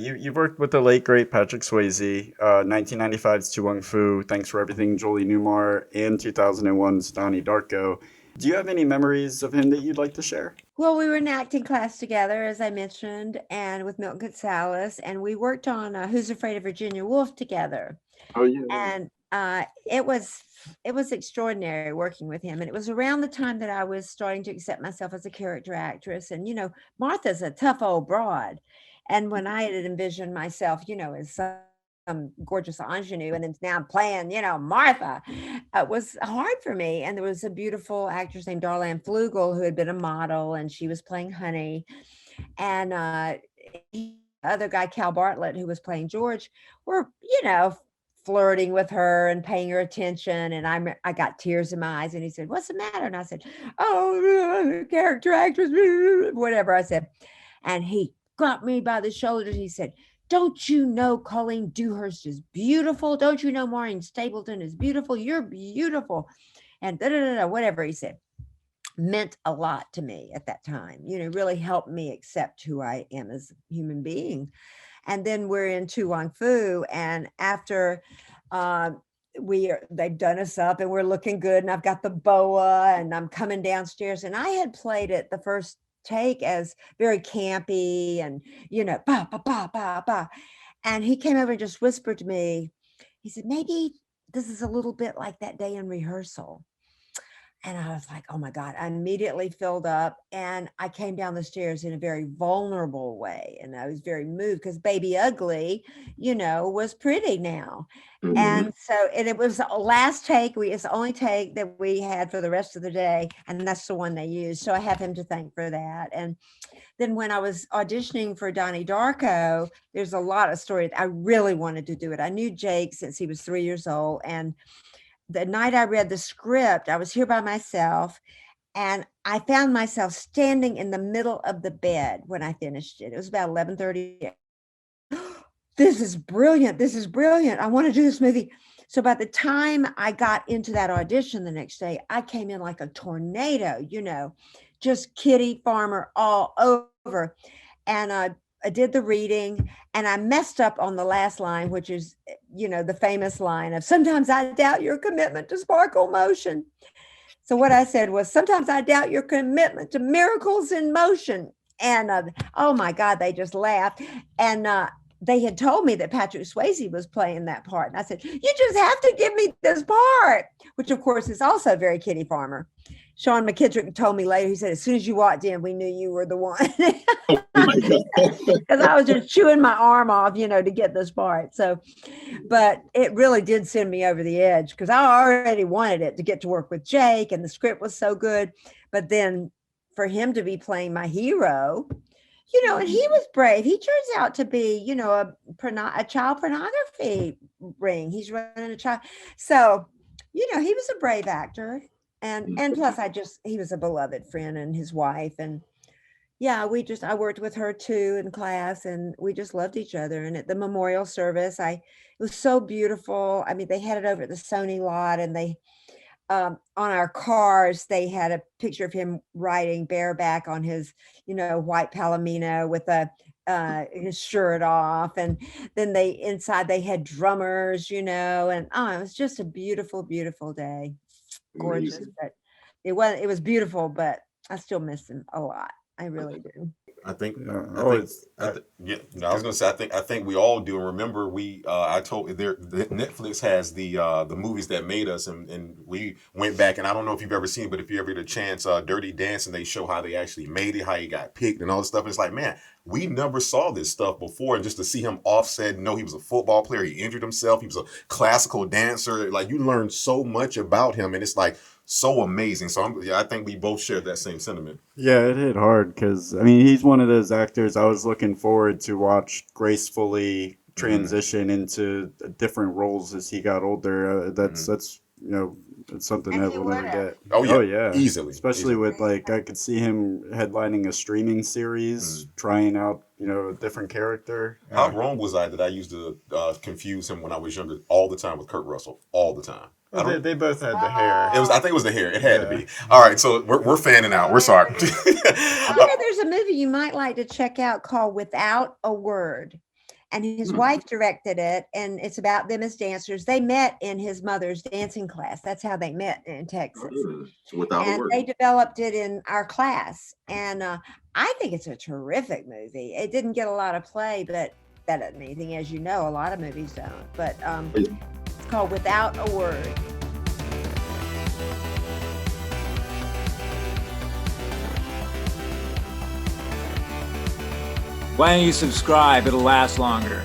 You've worked with the late great Patrick Swayze, 1995's To Wong Fu, Thanks for Everything, Jolie Newmar, and 2001's Donnie Darko. Do you have any memories of him that you'd like to share? Well, we were in acting class together, as I mentioned, and with Milton Gonzalez, and we worked on Who's Afraid of Virginia Woolf together. Oh yeah, yeah. And it was extraordinary working with him. And it was around the time that I was starting to accept myself as a character actress. And Martha's a tough old broad. And when I had envisioned myself, as some gorgeous ingenue, and then now I'm playing, Martha, it was hard for me. And there was a beautiful actress named Darlene Flugel who had been a model, and she was playing Honey. And other guy, Cal Bartlett, who was playing George, were, flirting with her and paying her attention. And I got tears in my eyes. And he said, "What's the matter?" And I said, "Oh, character actress," whatever I said. And he got me by the shoulders. He said, "Don't you know Colleen Dewhurst is beautiful? Don't you know Maureen Stapleton is beautiful? You're beautiful." And da, da, da, da, whatever he said meant a lot to me at that time. Really helped me accept who I am as a human being. And then we're in Tu Wong Fu, and after they've done us up, and we're looking good, and I've got the boa, and I'm coming downstairs, and I had played it the first take as very campy, and ba ba ba ba ba, and he came over and just whispered to me. He said, "Maybe this is a little bit like that day in rehearsal." And I was like, "Oh my God," I immediately filled up, and I came down the stairs in a very vulnerable way. And I was very moved because Baby Ugly, was pretty now. Mhm. And it was the last take. It's the only take that we had for the rest of the day. And that's the one they used. So I have him to thank for that. And then when I was auditioning for Donnie Darko, there's a lot of stories. I really wanted to do it. I knew Jake since he was 3 years old. And the night I read the script, I was here by myself, and I found myself standing in the middle of the bed when I finished it. It was about 11:30. This is brilliant. This is brilliant. I want to do this movie. So by the time I got into that audition the next day, I came in like a tornado, just Kitty Farmer all over. And I did the reading, and I messed up on the last line, which is, the famous line of "Sometimes I doubt your commitment to sparkle motion." So what I said was, "Sometimes I doubt your commitment to miracles in motion." And oh my God, they just laughed. And they had told me that Patrick Swayze was playing that part. And I said, "You just have to give me this part," which of course is also very Kitty Farmer. Sean McKittrick told me later, he said, "As soon as you walked in, we knew you were the one." Oh my Because I was just chewing my arm off, to get this part. So, but it really did send me over the edge because I already wanted it to get to work with Jake, and the script was so good. But then for him to be playing my hero, and he was brave. He turns out to be, a child pornography ring. He's running a child. So, he was a brave actor. And plus he was a beloved friend, and his wife. And yeah, I worked with her too in class, and we just loved each other. And at the memorial service, it was so beautiful. I mean, they had it over at the Sony lot, and they, on our cars, they had a picture of him riding bareback on his, white Palomino with his shirt off. And then inside they had drummers, and it was just a beautiful, beautiful day. Gorgeous. Amazing. But it was beautiful, but I still miss him a lot. I really do. I think Yeah. I Oh, think it's yeah. No, I was gonna say I think we all do. And remember, I told Netflix has the movies that made us, and we went back. And I don't know if you've ever seen, but if you ever get a chance, Dirty Dancing, they show how they actually made it, how he got picked, and all this stuff. It's like, man, we never saw this stuff before, and just to see him offset, no, he was a football player, he injured himself, he was a classical dancer. Like you learn so much about him, and it's like so amazing. So yeah, I think we both share that same sentiment. Yeah, it hit hard because I mean he's one of those actors I was looking forward to watch gracefully Mm-hmm. transition into different roles as he got older. Mm-hmm. That's it's something And that he we'll would never have. get. Oh Oh yeah, yeah, easily, especially easily. with like I could see him headlining a streaming series, Mm. trying out a different character. How wrong was I that I used to confuse him when I was younger all the time with Kurt Russell all the time? Well, I don't. they both had the It hair. was. I Oh, think it was the hair. It had to Yeah. be. All right. So we're fanning out. We're sorry. there's a movie you might like to check out called Without a Word. and his wife directed it, and it's about them as dancers. They met in his mother's dancing class. That's how they met in Texas. So without a And word. they developed it in our class. And I think it's a terrific movie. It didn't get a lot of play, but that doesn't mean anything. As you know, a lot of movies don't. But it's called Without a Word. Why don't you subscribe? It'll last longer.